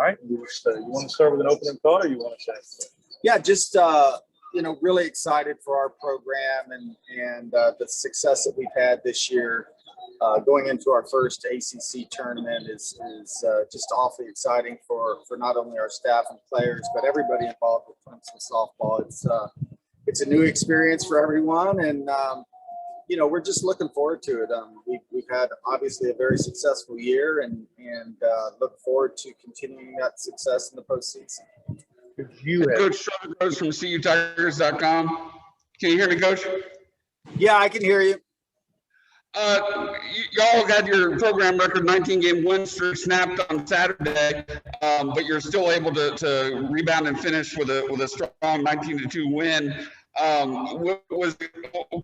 right, you want to start with an opening thought, or you want to say? Yeah, just really excited for our program and the success that we've had this year. Going into our first ACC tournament is just awfully exciting for not only our staff and players, but everybody involved with Clemson softball. It's a new experience for everyone, and we're just looking forward to it. We've had obviously a very successful year, and look forward to continuing that success in the postseason. Coach Trevor Rose from CUTigers.com. Can you hear me, Coach? Yeah, I can hear you. Y'all had your program record 19-game win streak snapped on Saturday, but you're still able to rebound and finish with a strong 19-2 win. Was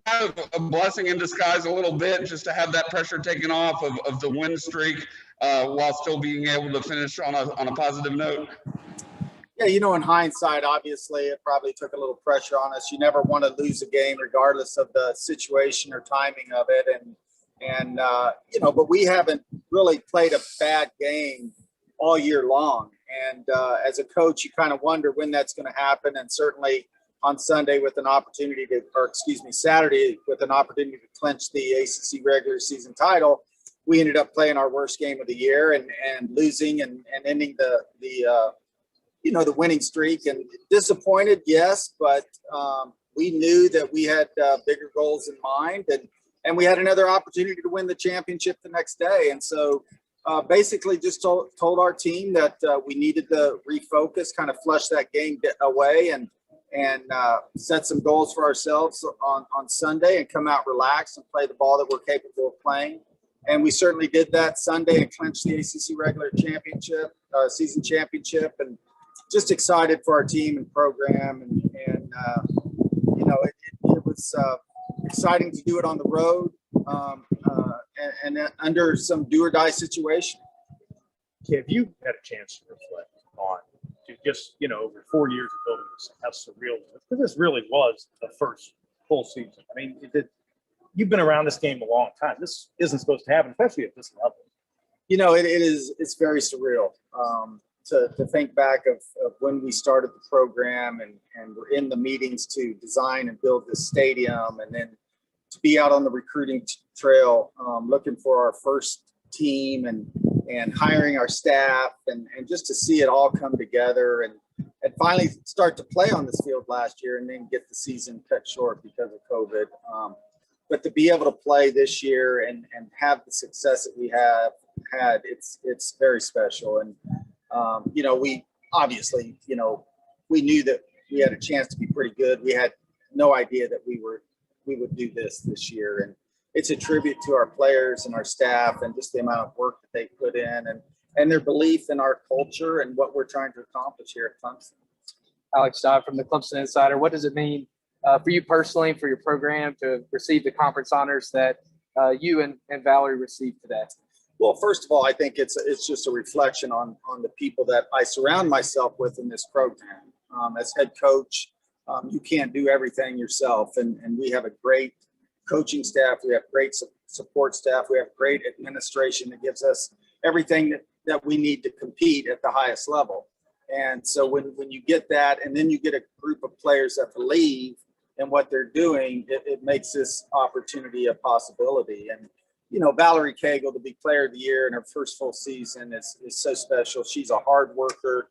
kind of a blessing in disguise a little bit just to have that pressure taken off of the win streak while still being able to finish on a positive note? Yeah, in hindsight, obviously, it probably took a little pressure on us. You never want to lose a game regardless of the situation or timing of it. But we haven't really played a bad game all year long. And as a coach, you kind of wonder when that's going to happen. And certainly on Saturday with an opportunity to clinch the ACC regular season title, we ended up playing our worst game of the year and losing and ending the winning streak. And disappointed, yes, but we knew that we had bigger goals in mind, and we had another opportunity to win the championship the next day. And so basically just told our team that we needed to refocus, kind of flush that game away and set some goals for ourselves on Sunday and come out relaxed and play the ball that we're capable of playing. And we certainly did that Sunday and clinched the ACC regular championship, season championship, and just excited for our team and program. It was exciting to do it on the road and under some do or die situation. Have you had a chance to reflect on just, over 4 years of building this, how surreal it is? Because this really was the first full season. I mean, you've been around this game a long time. This isn't supposed to happen, especially at this level. It's very surreal to think back of when we started the program and we're in the meetings to design and build this stadium, and then to be out on the recruiting trail looking for our first team and hiring our staff and just to see it all come together and finally start to play on this field last year and then get the season cut short because of COVID. But to be able to play this year and have the success that we have had, it's very special. And, we obviously, we knew that we had a chance to be pretty good. We had no idea that we would do this year. And it's a tribute to our players and our staff and just the amount of work that they put in and their belief in our culture and what we're trying to accomplish here at Clemson. Alex Dodd from the Clemson Insider. What does it mean for you personally, for your program, to receive the conference honors that you and Valerie received today? Well, first of all, I think it's just a reflection on the people that I surround myself with in this program. As head coach, you can't do everything yourself, and we have a great coaching staff. We have great support staff. We have great administration that gives us everything that we need to compete at the highest level. And so when you get that, and then you get a group of players that believe in what they're doing, it makes this opportunity a possibility. And Valerie Cagle to be Player of the Year in her first full season is so special. She's a hard worker.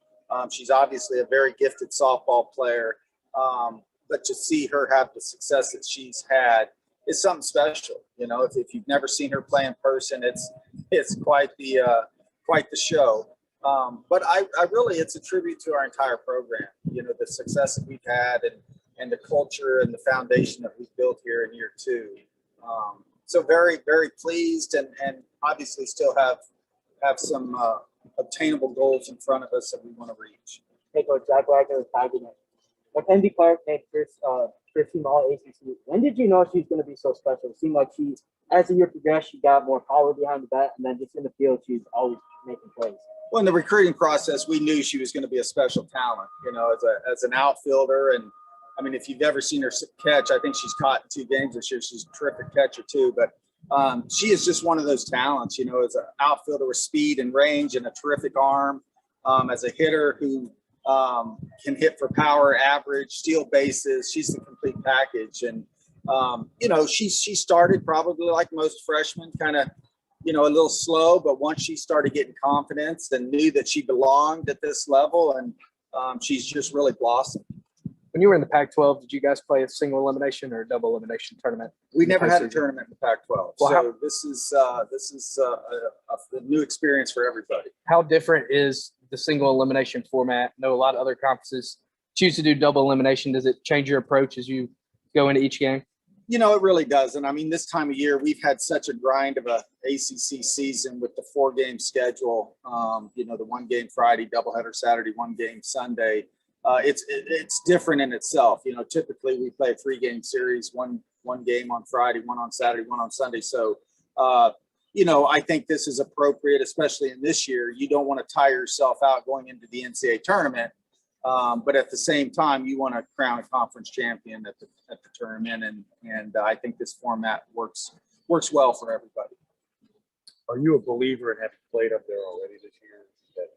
She's obviously a very gifted softball player. But to see her have the success that she's had is something special. If you've never seen her play in person, it's quite the show. But I really, it's a tribute to our entire program. The success that we've had and the culture and the foundation that we've built here in year two. So very, very pleased and obviously still have some obtainable goals in front of us that we want to reach. Hey, Coach, Jack Wagner with Tiger. Mackenzie Clark made first team All ACC. When did you know she was going to be so special? It seemed like as the year progressed, she got more power behind the bat, and then just in the field, she's always making plays. Well, in the recruiting process, we knew she was going to be a special talent, as an outfielder. And I mean, if you've ever seen her catch, I think she's caught in 2 games this year. She's a terrific catcher too. But she is just one of those talents, as an outfielder with speed and range and a terrific arm. as a hitter who can hit for power, average, steal bases. She's the complete package. And, you know, she started probably like most freshmen, kind of, you know, a little slow, but once she started getting confidence and knew that she belonged at this level, and she's just really blossomed. When you were in the Pac-12, did you guys play a single elimination or a double elimination tournament? We never had a tournament in the Pac-12, Well, so this is a new experience for everybody. How different is the single elimination format? I know a lot of other conferences choose to do double elimination. Does it change your approach as you go into each game? You know, it really doesn't. I mean, this time of year, we've had such a grind of a ACC season with the 4-game schedule. You know, the 1-game Friday, doubleheader Saturday, 1-game Sunday. It's different in itself. You know, typically we play a 3-game series, one game on Friday, one on Saturday, one on Sunday. So, you know, I think this is appropriate, especially in this year. You don't want to tire yourself out going into the NCAA tournament. But at the same time, you want to crown a conference champion at the tournament. And I think this format works well for everybody. Are you a believer in having played up there already this year?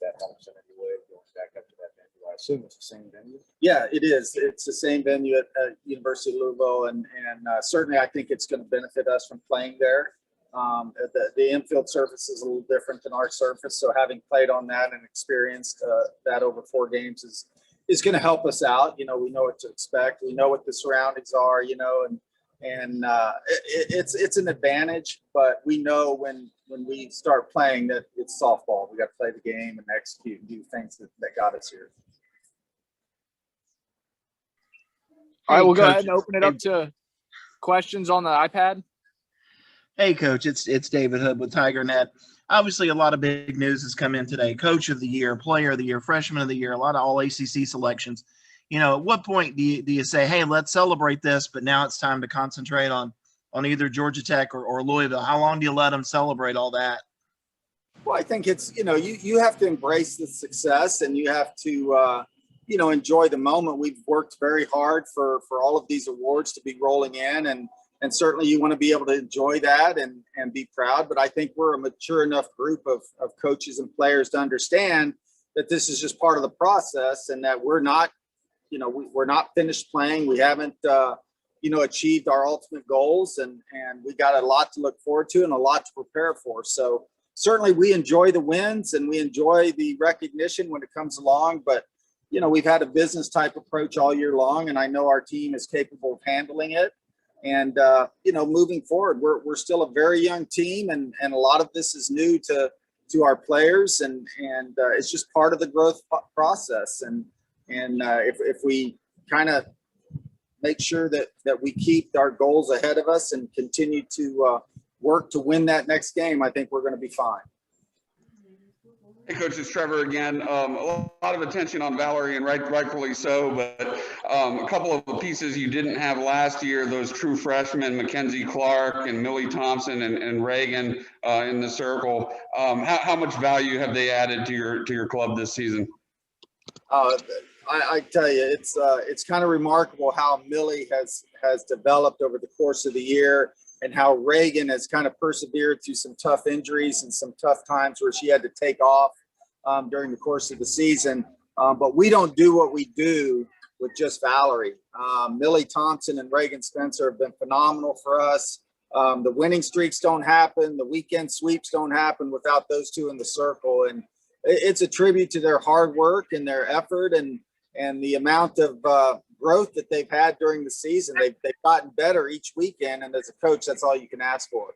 That helps in any way going back up to that venue? I assume it's the same venue. Yeah, it is. It's the same venue at University of Louisville, and certainly I think it's going to benefit us from playing there. The infield surface is a little different than our surface, so having played on that and experienced that over 4 games is going to help us out. You know, we know what to expect. We know what the surroundings are. You know, and it's an advantage, but we know when we start playing that it's softball. We got to play the game and execute and do things that got us here. All right, we'll go ahead and open it up to questions on the iPad. Hey, Coach, it's David Hood with TigerNet. Obviously, a lot of big news has come in today. Coach of the Year, Player of the Year, Freshman of the Year, a lot of All-ACC selections. You know, at what point do you say, hey, let's celebrate this, but now it's time to concentrate on either Georgia Tech or Louisville? How long do you let them celebrate all that? Well, I think it's, you know, you have to embrace the success, and you have to, you know, enjoy the moment. We've worked very hard for all of these awards to be rolling in, and certainly you want to be able to enjoy that and be proud. But I think we're a mature enough group of coaches and players to understand that this is just part of the process, and that we're not, you know, we're not finished playing. We haven't, you know, achieved our ultimate goals, and we got a lot to look forward to and a lot to prepare for. So certainly we enjoy the wins and we enjoy the recognition when it comes along, but you know, we've had a business type approach all year long, and I know our team is capable of handling it. And, you know, moving forward, we're still a very young team, and a lot of this is new to our players, and it's just part of the growth process. And if we kind of make sure that we keep our goals ahead of us and continue to work to win that next game, I think we're going to be fine. Hey, Coach, it's Trevor again. A lot of attention on Valerie, and rightfully so, but a couple of the pieces you didn't have last year, those true freshmen, Mackenzie Clark and Millie Thompson and Reagan in the circle. How much value have they added to your club this season? I tell you, it's kind of remarkable how Millie has developed over the course of the year, and how Reagan has kind of persevered through some tough injuries and some tough times where she had to take off during the course of the season. But we don't do what we do with just Valerie. Millie Thompson and Reagan Spencer have been phenomenal for us. The winning streaks don't happen. The weekend sweeps don't happen without those two in the circle. And it's a tribute to their hard work and their effort and the amount of growth that they've had during the season. They've gotten better each weekend, and as a coach, that's all you can ask for.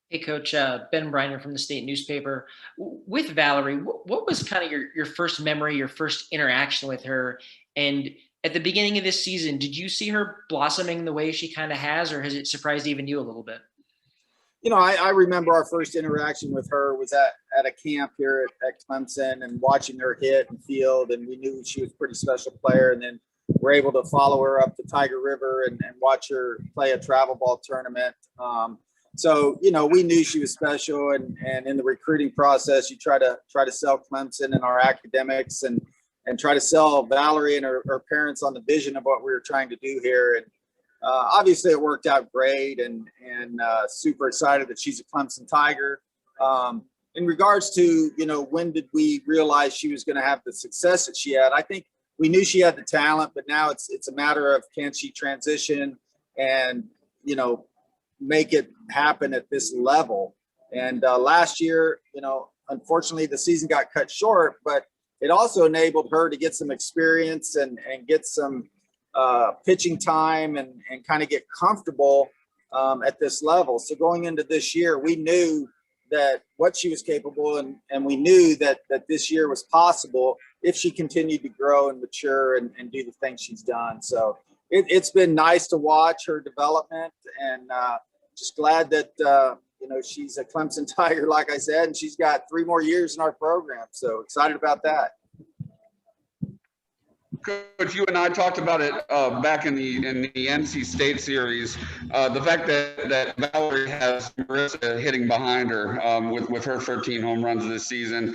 Hey, Coach, Ben Briner from the State Newspaper. With Valerie, what was kind of your first memory, your first interaction with her? And at the beginning of this season, did you see her blossoming the way she kind of has, or has it surprised even you a little bit? You know, I remember our first interaction with her was at a camp here at Clemson, and watching her hit and field, and we knew she was a pretty special player. And then we're able to follow her up the Tiger River and watch her play a travel ball tournament. So, you know, we knew she was special, and in the recruiting process, you try to sell Clemson and our academics and try to sell Valerie and her parents on the vision of what we were trying to do here. And obviously it worked out great, and super excited that she's a Clemson Tiger. in regards to, when did we realize she was going to have the success that she had? I think we knew she had the talent, but now it's a matter of, can she transition and, make it happen at this level? And last year, unfortunately the season got cut short, but it also enabled her to get some experience and get some pitching time and kind of get comfortable at this level. So going into this year, we knew that what she was capable, and we knew that this year was possible if she continued to grow and mature and do the things she's done. So it's been nice to watch her development, and just glad that she's a Clemson Tiger, like I said, and she's got 3 more years in our program. So excited about that. Coach, you and I talked about it back in the NC State series. The fact that Valerie has Marissa hitting behind her with her 13 home runs this season,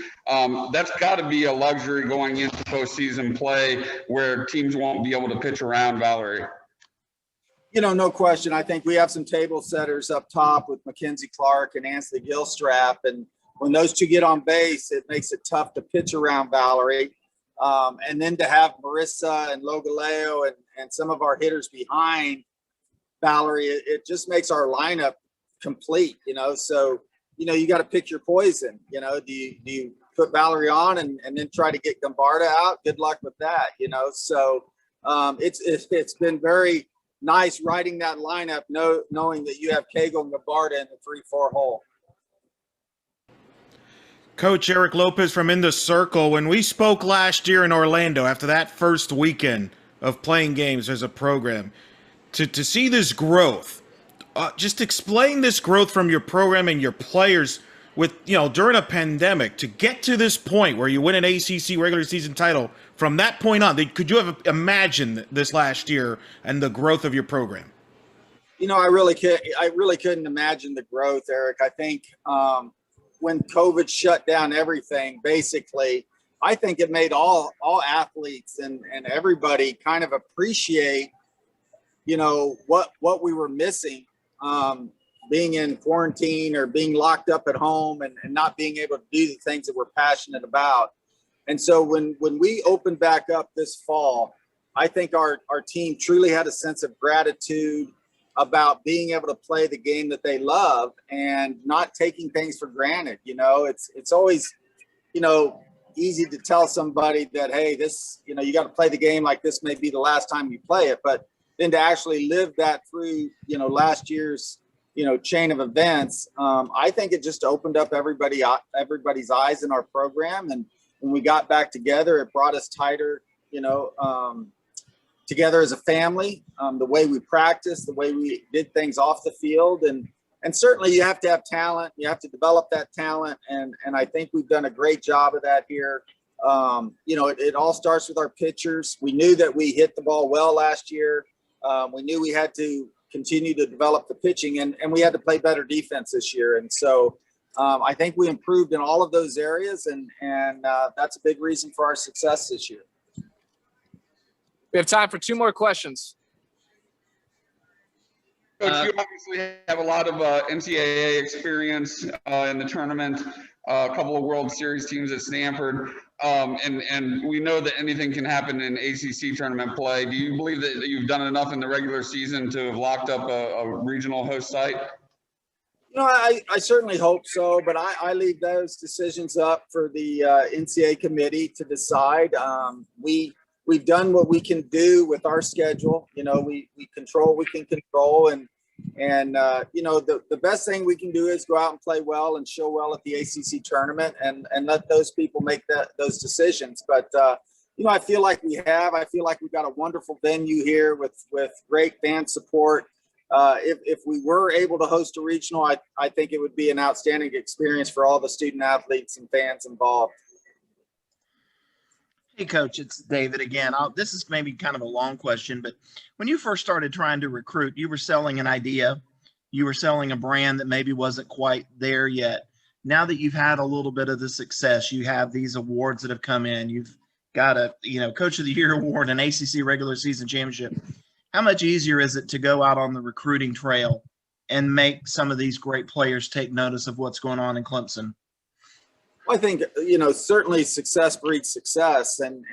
that's got to be a luxury going into postseason play where teams won't be able to pitch around Valerie. No question. I think we have some table setters up top with Mackenzie Clark and Ansley Gilstrap, and when those two get on base, it makes it tough to pitch around Valerie. And then to have Marissa and Logaleo and some of our hitters behind Valerie, it just makes our lineup complete, so, you got to pick your poison. Do you put Valerie on and then try to get Gombarda out? Good luck with that, so it's been very nice riding that lineup, knowing that you have Cagle and Gombarda in the 3-4 hole. Coach Eric Lopez from In the Circle. When we spoke last year in Orlando after that first weekend of playing games as a program, to see this growth, just explain this growth from your program and your players with, during a pandemic to get to this point where you win an ACC regular season title. From that point on, could you have imagined this last year and the growth of your program? I really couldn't imagine the growth, Eric. I think, when COVID shut down everything, basically, I think it made all athletes and everybody kind of appreciate, what we were missing, being in quarantine or being locked up at home and not being able to do the things that we're passionate about. And so when we opened back up this fall, I think our team truly had a sense of gratitude about being able to play the game that they love and not taking things for granted. It's always, easy to tell somebody that, hey, this, you got to play the game like this may be the last time you play it, but then to actually live that through, last year's, chain of events, I think it just opened up everybody's eyes in our program. And when we got back together, it brought us tighter, together as a family, the way we practiced, the way we did things off the field. And certainly you have to have talent. You have to develop that talent. And I think we've done a great job of that here. It all starts with our pitchers. We knew that we hit the ball well last year. We knew we had to continue to develop the pitching, and we had to play better defense this year. And so I think we improved in all of those areas, and that's a big reason for our success this year. We have time for 2 more questions. Coach, you obviously have a lot of NCAA experience in the tournament, a couple of World Series teams at Stanford, and we know that anything can happen in ACC tournament play. Do you believe that you've done enough in the regular season to have locked up a regional host site? I certainly hope so, but I leave those decisions up for the NCAA committee to decide. We've done what we can do with our schedule. We control what we can control, and the best thing we can do is go out and play well and show well at the ACC tournament, and let those people make those decisions. But I feel like we've got a wonderful venue here with great fan support. If we were able to host a regional, I think it would be an outstanding experience for all the student athletes and fans involved. Hey, Coach, it's David again. This is maybe kind of a long question, but when you first started trying to recruit, you were selling an idea. You were selling a brand that maybe wasn't quite there yet. Now that you've had a little bit of the success, you have these awards that have come in. You've got a Coach of the Year award, an ACC regular season championship. How much easier is it to go out on the recruiting trail and make some of these great players take notice of what's going on in Clemson? Well, I think, certainly success breeds success. And,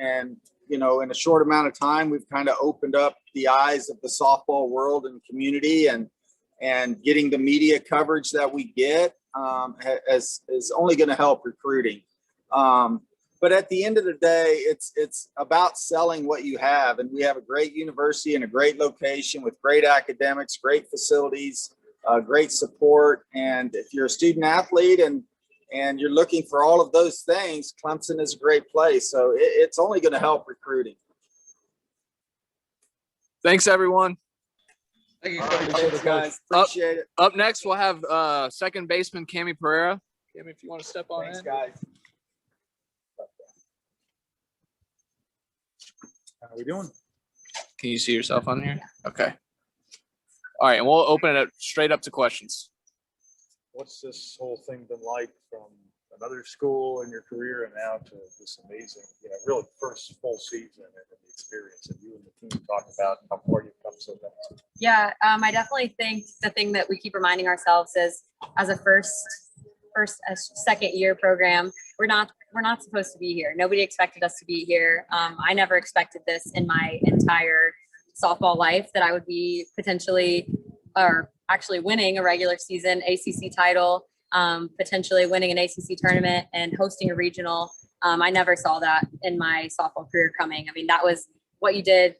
in a short amount of time, we've kind of opened up the eyes of the softball world and community, and getting the media coverage that we get is only going to help recruiting. But at the end of the day, it's about selling what you have. And we have a great university in a great location with great academics, great facilities, great support. And if you're a student athlete and you're looking for all of those things, Clemson is a great place. So it's only going to help recruiting. Thanks, everyone. Thank you, Thanks, guys. Appreciate it. Up next, we'll have second baseman Cami Pereira. Cami, if you want to step on in. Thanks, guys. How are we doing? Can you see yourself on here? Okay. All right, and we'll open it up straight up to questions. What's this whole thing been like from another school in your career and now to this amazing, really first full season and the experience that you and the team talk about how far you've come so far? Yeah, I definitely think the thing that we keep reminding ourselves is, as a second year program, we're not supposed to be here. Nobody expected us to be here. I never expected this in my entire softball life, that I would be potentially or actually winning a regular season ACC title, potentially winning an ACC tournament and hosting a regional. I never saw that in my softball career coming. I mean, that was what you did.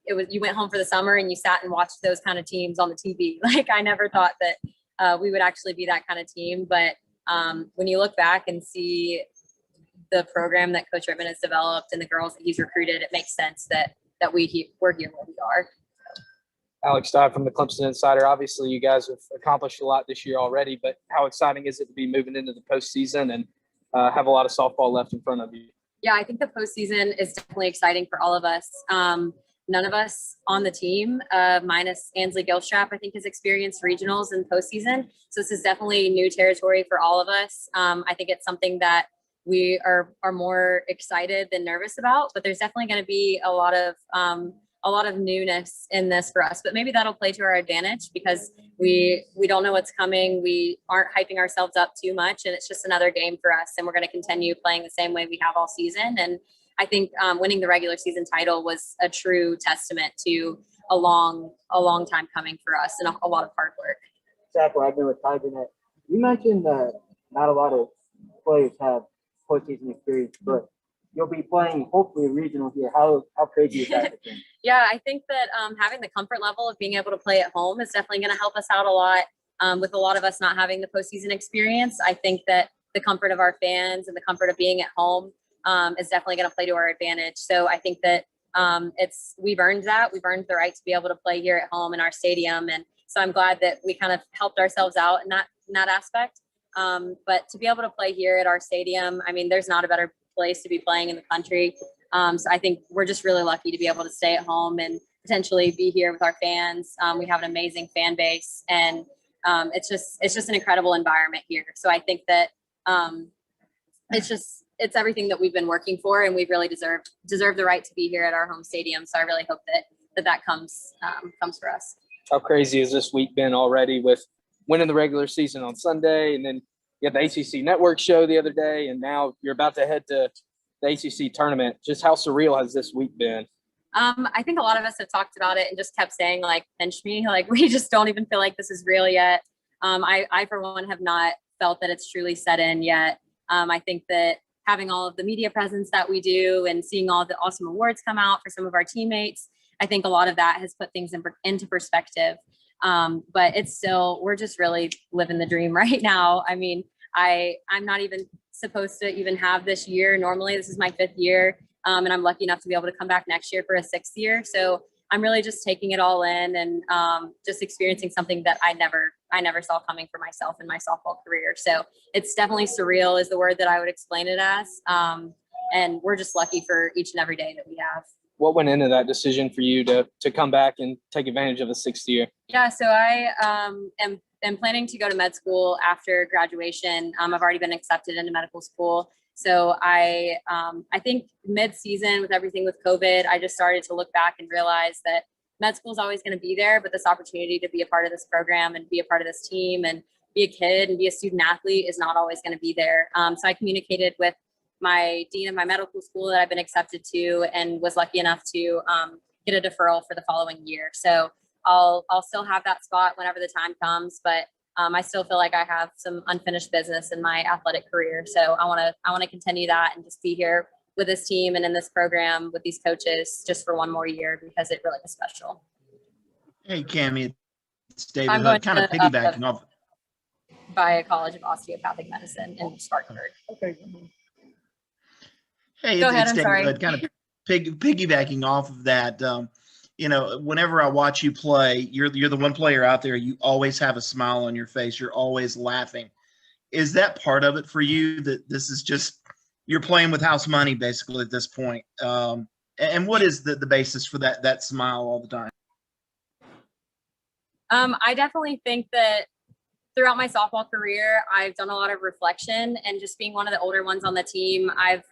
You went home for the summer and you sat and watched those kind of teams on the TV. Like, I never thought that we would actually be that kind of team. But when you look back and see the program that Coach Rittman has developed and the girls that he's recruited, it makes sense that we're here where we are. Alex Dodd from the Clemson Insider. Obviously, you guys have accomplished a lot this year already, but how exciting is it to be moving into the postseason and have a lot of softball left in front of you? Yeah, I think the postseason is definitely exciting for all of us. None of us on the team, minus Ansley Gilstrap, I think, has experienced regionals and postseason. So this is definitely new territory for all of us. I think it's something that we are more excited than nervous about, but there's definitely going to be a lot of newness in this for us, but maybe that'll play to our advantage because we don't know what's coming. We aren't hyping ourselves up too much, and it's just another game for us. And we're going to continue playing the same way we have all season. And I think winning the regular season title was a true testament to a long time coming for us and a lot of hard work. Zach Wagner with TigerNet. You mentioned that not a lot of players have postseason experience, but you'll be playing hopefully a regional here. How crazy is that? Yeah, I think that having the comfort level of being able to play at home is definitely going to help us out a lot. With a lot of us not having the postseason experience, I think that the comfort of our fans and the comfort of being at home is definitely going to play to our advantage. So I think that we've earned that. We've earned the right to be able to play here at home in our stadium. And so I'm glad that we kind of helped ourselves out in that aspect. But to be able to play here at our stadium, I mean, there's not a better place to be playing in the country. So I think we're just really lucky to be able to stay at home and potentially be here with our fans. We have an amazing fan base, and it's just an incredible environment here. So I think that it's everything that we've been working for, and we've really deserved the right to be here at our home stadium. So I really hope that comes for us. How crazy has this week been already with winning the regular season on Sunday, and then you had the ACC Network show the other day, and now you're about to head to the ACC tournament. Just how surreal has this week been? I think a lot of us have talked about it and just kept saying, like, pinch me. Like, we just don't even feel like this is real yet. I for one, have not felt that it's truly set in yet. I think that having all of the media presence that we do and seeing all the awesome awards come out for some of our teammates, I think a lot of that has put things into perspective. But it's still, we're just really living the dream right now. I mean, I'm not even supposed to even have this year. Normally, this is my 5th year. And I'm lucky enough to be able to come back next year for a 6th year. So I'm really just taking it all in and just experiencing something that I never saw coming for myself in my softball career. So it's definitely surreal is the word that I would explain it as. And we're just lucky for each and every day that we have. What went into that decision for you to come back and take advantage of a 6th year? Yeah, so I am planning to go to med school after graduation. I've already been accepted into medical school. So I think mid-season with everything with COVID, I just started to look back and realize that med school is always going to be there, but this opportunity to be a part of this program and be a part of this team and be a kid and be a student athlete is not always going to be there. So I communicated with my dean of my medical school that I've been accepted to, and was lucky enough to get a deferral for the following year. So I'll still have that spot whenever the time comes, but I still feel like I have some unfinished business in my athletic career. So I want to continue that and just be here with this team and in this program with these coaches just for one more year, because it really is special. Hey, Cammie, it's David I'm going Hood, kind of to, piggybacking off. Via College of Osteopathic Medicine in Spartanburg. Okay. Hey, Go ahead, it's I'm David sorry. Hood, kind of piggybacking off of that. You know, whenever I watch you play, you're the one player out there, you always have a smile on your face. You're always laughing. Is that part of it for you, that this is just, you're playing with house money basically at this point? And what is the basis for that smile all the time? I definitely think that throughout my softball career, I've done a lot of reflection, and just being one of the older ones on the team, I've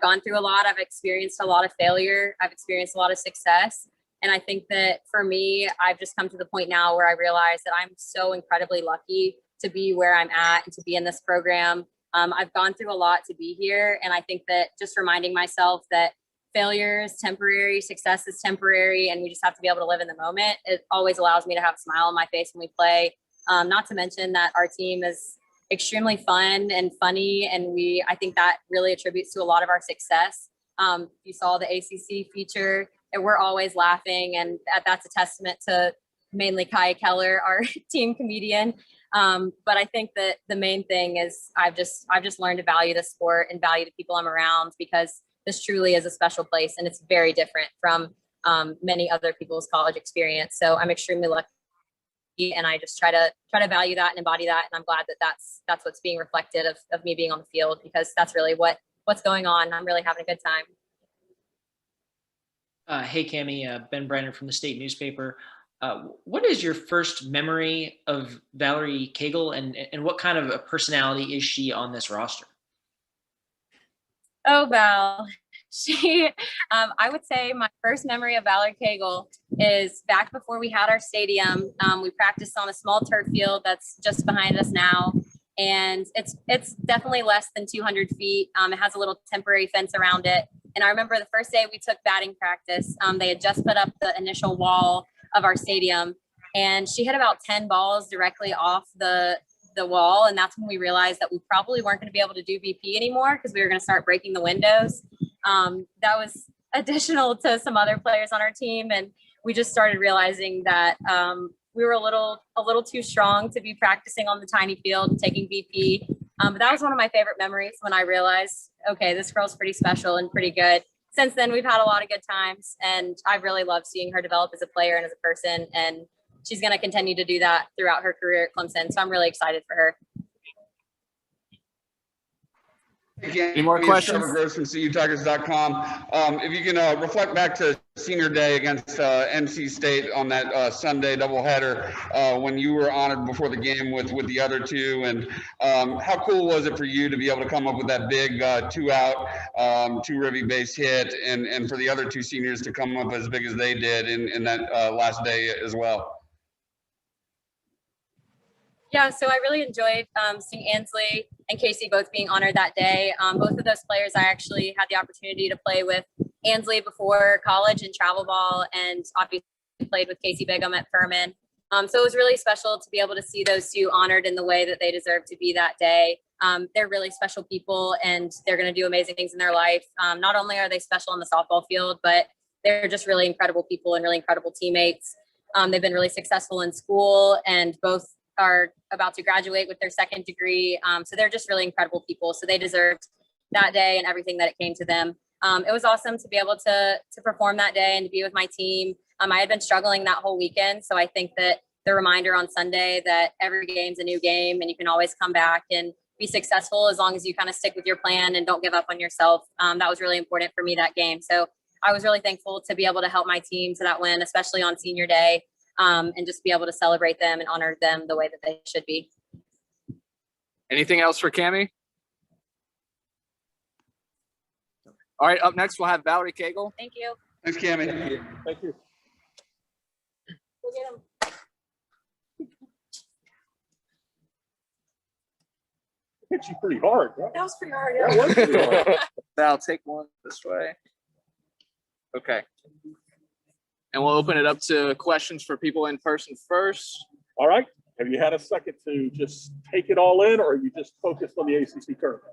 gone through a lot. I've experienced a lot of failure. I've experienced a lot of success. And I think that for me, I've just come to the point now where I realize that I'm so incredibly lucky to be where I'm at and to be in this program. I've gone through a lot to be here. And I think that just reminding myself that failure is temporary, success is temporary, and we just have to be able to live in the moment. It always allows me to have a smile on my face when we play. Not to mention that our team is extremely fun and funny. And I think that really attributes to a lot of our success. You saw the ACC feature, and we're always laughing. And that's a testament to mainly Kaya Keller, our team comedian. But I think that the main thing is I've just learned to value the sport and value the people I'm around, because this truly is a special place, and it's very different from many other people's college experience. So I'm extremely lucky, and I just try to value that and embody that. And I'm glad that that's what's being reflected of me being on the field, because that's really what's going on. I'm really having a good time. Hey, Cammie, Ben Brenner from the state newspaper. What is your first memory of Valerie Cagle, and what kind of a personality is she on this roster? Oh, Val. She, I would say my first memory of Valerie Cagle is back before we had our stadium. We practiced on a small turf field that's just behind us now. And it's definitely less than 200 feet. It has a little temporary fence around it. And I remember the first day we took batting practice, they had just put up the initial wall of our stadium, and she hit about 10 balls directly off the wall. And that's when we realized that we probably weren't going to be able to do BP anymore, because we were going to start breaking the windows. That was additional to some other players on our team. And we just started realizing that we were a little too strong to be practicing on the tiny field and taking BP. But that was one of my favorite memories, when I realized, okay, this girl's pretty special and pretty good. Since then, we've had a lot of good times, and I've really loved seeing her develop as a player and as a person. And she's going to continue to do that throughout her career at Clemson. So I'm really excited for her. Any more questions? Trevor Gross from CUTigers.com. If you can reflect back to senior day against NC State on that Sunday doubleheader, when you were honored before the game with the other two, and how cool was it for you to be able to come up with that big 2-out, 2 rivvy base hit, and for the other two seniors to come up as big as they did in that last day as well? Yeah, so I really enjoyed seeing Ansley and Casey both being honored that day. Both of those players I actually had the opportunity to play with. Ansley before college in travel ball, and obviously played with Casey Bigham at Furman. So it was really special to be able to see those two honored in the way that they deserve to be that day. They're really special people, and they're going to do amazing things in their life. Not only are they special on the softball field, but they're just really incredible people and really incredible teammates. They've been really successful in school, and both are about to graduate with their second degree. So they're just really incredible people. So they deserved that day and everything that it came to them. It was awesome to be able to perform that day and to be with my team. I had been struggling that whole weekend. So I think that the reminder on Sunday that every game's a new game, and you can always come back and be successful as long as you kind of stick with your plan and don't give up on yourself. That was really important for me that game. So I was really thankful to be able to help my team to that win, especially on senior day. And just be able to celebrate them and honor them the way that they should be. Anything else for Cammie? All right, up next we'll have Valerie Cagle. Thank you. Thanks, Cammie. Thank you. We'll get them. hit you pretty hard, right? That was pretty hard. That was pretty hard. I'll take one this way. Okay. And we'll open it up to questions for people in person first. All right. Have you had a second to just take it all in, or are you just focused on the ACC tournament?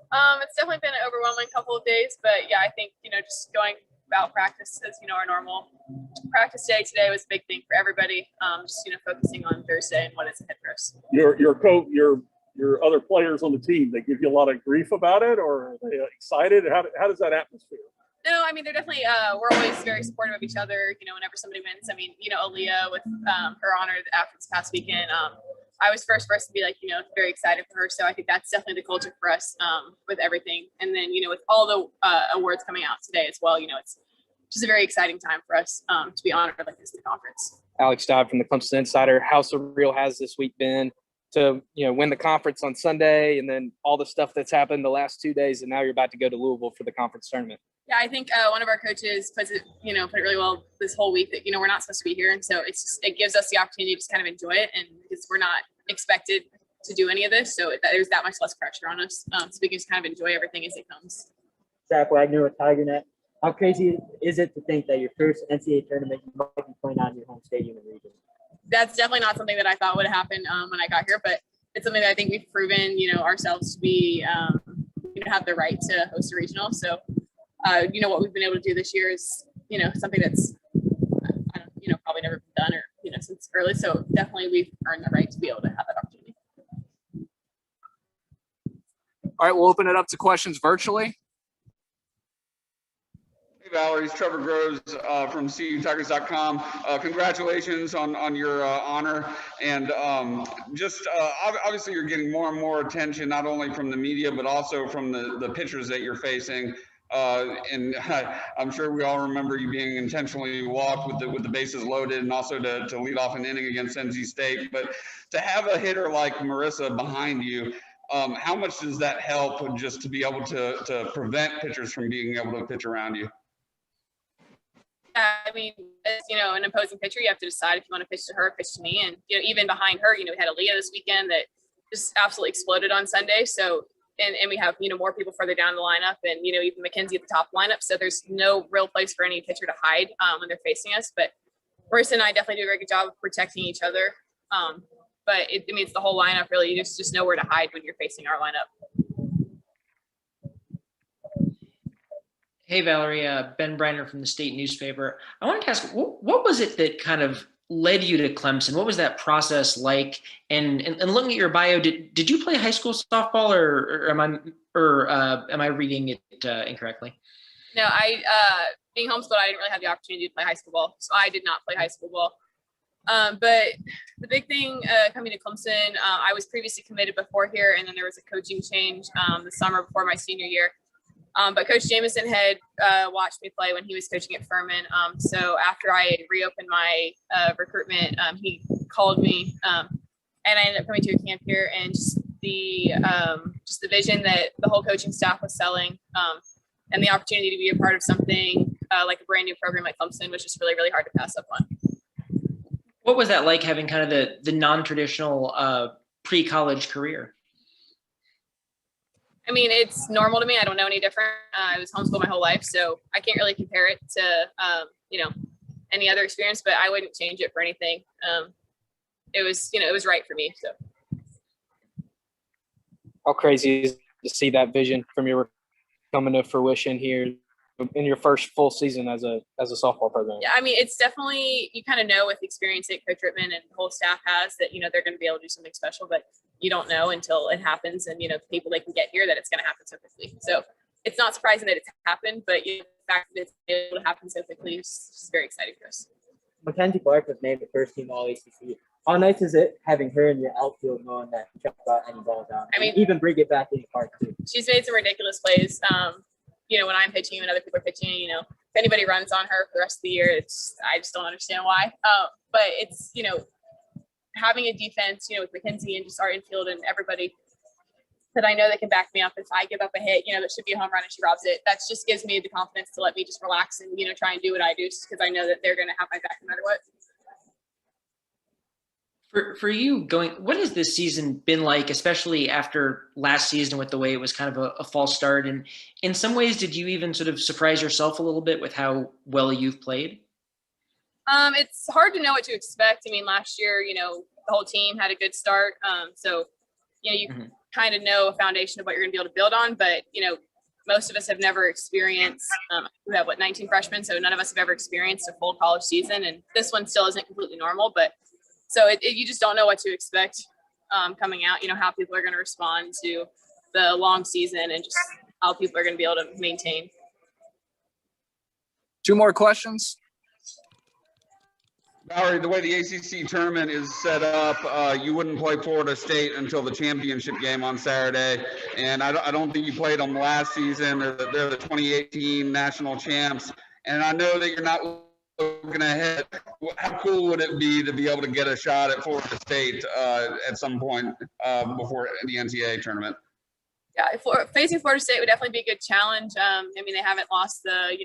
It's definitely been an overwhelming couple of days, but yeah, I think, just going about practice as, our normal practice day today was a big thing for everybody. Just, focusing on Thursday and what is ahead for us. Your other players on the team, they give you a lot of grief about it, or are they excited? How does that atmosphere? No, I mean, they're definitely, we're always very supportive of each other, whenever somebody wins. I mean, Aaliyah with her honor after this past weekend, I was first to be like, very excited for her. So I think that's definitely the culture for us with everything. And then, with all the awards coming out today as well, it's just a very exciting time for us to be honored like this in the conference. Alex Dodd from the Clemson Insider. How surreal has this week been to, win the conference on Sunday and then all the stuff that's happened the last 2 days, and now you're about to go to Louisville for the conference tournament? Yeah, I think one of our coaches put it really well this whole week that, we're not supposed to be here. And so it gives us the opportunity to just kind of enjoy it. And because we're not expected to do any of this, so there's that much less pressure on us. So we can just kind of enjoy everything as it comes. Zach Wagner with TigerNet. How crazy is it to think that your first NCAA tournament you might be playing on your home stadium and region? That's definitely not something that I thought would happen when I got here, but it's something that I think we've proven, ourselves to be, have the right to host a regional. So, what we've been able to do this year is, something that's, probably never been done or, since early. So definitely we've earned the right to be able to have that opportunity. All right, we'll open it up to questions virtually. Hey, Valerie, it's Trevor Groves from CUTigers.com. Congratulations on your honor. And obviously you're getting more and more attention, not only from the media, but also from the pitchers that you're facing. And I'm sure we all remember you being intentionally walked with the bases loaded, and also to lead off an inning against NC State. But to have a hitter like Marissa behind you, how much does that help just to be able to prevent pitchers from being able to pitch around you? I mean, as an opposing pitcher, you have to decide if you want to pitch to her or pitch to me. And, even behind her, we had Aaliyah this weekend that just absolutely exploded on Sunday. So, and we have, more people further down the lineup and, even Mackenzie at the top lineup. So there's no real place for any pitcher to hide when they're facing us. But Marissa and I definitely do a very good job of protecting each other. But it's the whole lineup, really. You just know where to hide when you're facing our lineup. Hey, Valerie, Ben Briner from the State Newspaper. I wanted to ask, what was it that kind of led you to Clemson? What was that process like? And looking at your bio, did you play high school softball, or am I reading it incorrectly? No, being homeschooled, I didn't really have the opportunity to play high school ball, so I did not play high school ball. But the big thing coming to Clemson, I was previously committed before here, and then there was a coaching change the summer before my senior year. But Coach Jameson had watched me play when he was coaching at Furman. So after I reopened my recruitment, he called me, and I ended up coming to a camp here. And just the vision that the whole coaching staff was selling, and the opportunity to be a part of something like a brand new program like Clemson was just really, really hard to pass up on. What was that like, having kind of the non-traditional pre-college career? I mean, it's normal to me. I don't know any different. I was homeschooled my whole life, so I can't really compare it to, any other experience, but I wouldn't change it for anything. It was right for me. So. How crazy is to see that vision from your coming to fruition here in your first full season as a softball program? Yeah, I mean, it's definitely, you kind of know with the experience that Coach Rittman and the whole staff has that, they're going to be able to do something special, but you don't know until it happens, and, the people they can get here, that it's going to happen so quickly. So it's not surprising that it's happened, but the fact that it's able to happen so quickly is just very exciting for us. Mackenzie Clark was named the first team All ACC. How nice is it having her in your outfield, knowing that you can about any ball down? I mean, even bring it back in the park too. She's made some ridiculous plays. When I'm pitching, when other people are pitching, if anybody runs on her for the rest of the year, I just don't understand why. But it's, having a defense, with Mackenzie and just our infield and everybody that I know that can back me up if I give up a hit, that should be a home run and she robs it. That just gives me the confidence to let me just relax and, try and do what I do, just because I know that they're going to have my back no matter what. For you what has this season been like, especially after last season with the way it was kind of a false start? And in some ways, did you even sort of surprise yourself a little bit with how well you've played? It's hard to know what to expect. I mean, last year, the whole team had a good start. So, you kind of know a foundation of what you're going to be able to build on. But, most of us have never experienced, we have 19 freshmen. So none of us have ever experienced a full college season. And this one still isn't completely normal, but so you just don't know what to expect coming out, how people are going to respond to the long season and just how people are going to be able to maintain. 2 more questions. Valerie, the way the ACC tournament is set up, you wouldn't play Florida State until the championship game on Saturday, and I don't think you played them last season. They're the 2018 national champs, and I know that you're not looking ahead. How cool would it be to be able to get a shot at Florida State at some point before the NCAA tournament? Yeah, facing Florida State would definitely be a good challenge. I mean, they haven't lost the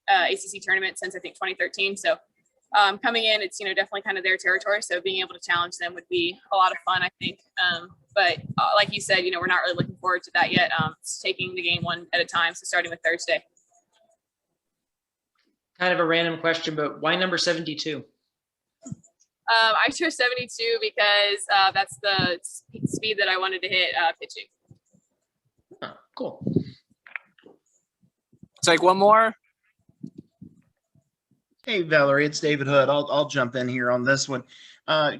ACC tournament since I think 2013, so. Coming in, it's, definitely kind of their territory. So being able to challenge them would be a lot of fun, I think. But like you said, we're not really looking forward to that yet. It's taking the game one at a time. So starting with Thursday. Kind of a random question, but why number 72? I chose 72 because that's the speed that I wanted to hit pitching. Oh, cool. Take one more. Hey, Valerie, it's David Hood. I'll jump in here on this one.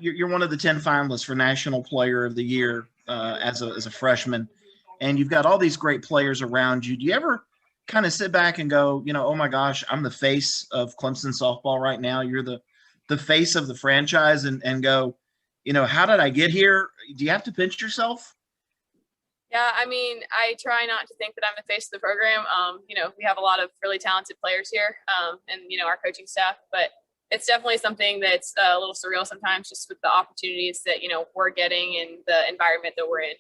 You're one of the 10 finalists for National Player of the Year as a freshman, and you've got all these great players around you. Do you ever kind of sit back and go, oh my gosh, I'm the face of Clemson softball right now. You're the face of the franchise, and go, how did I get here? Do you have to pinch yourself? Yeah, I mean, I try not to think that I'm the face of the program. We have a lot of really talented players here, and our coaching staff. But it's definitely something that's a little surreal sometimes, just with the opportunities that we're getting and the environment that we're in.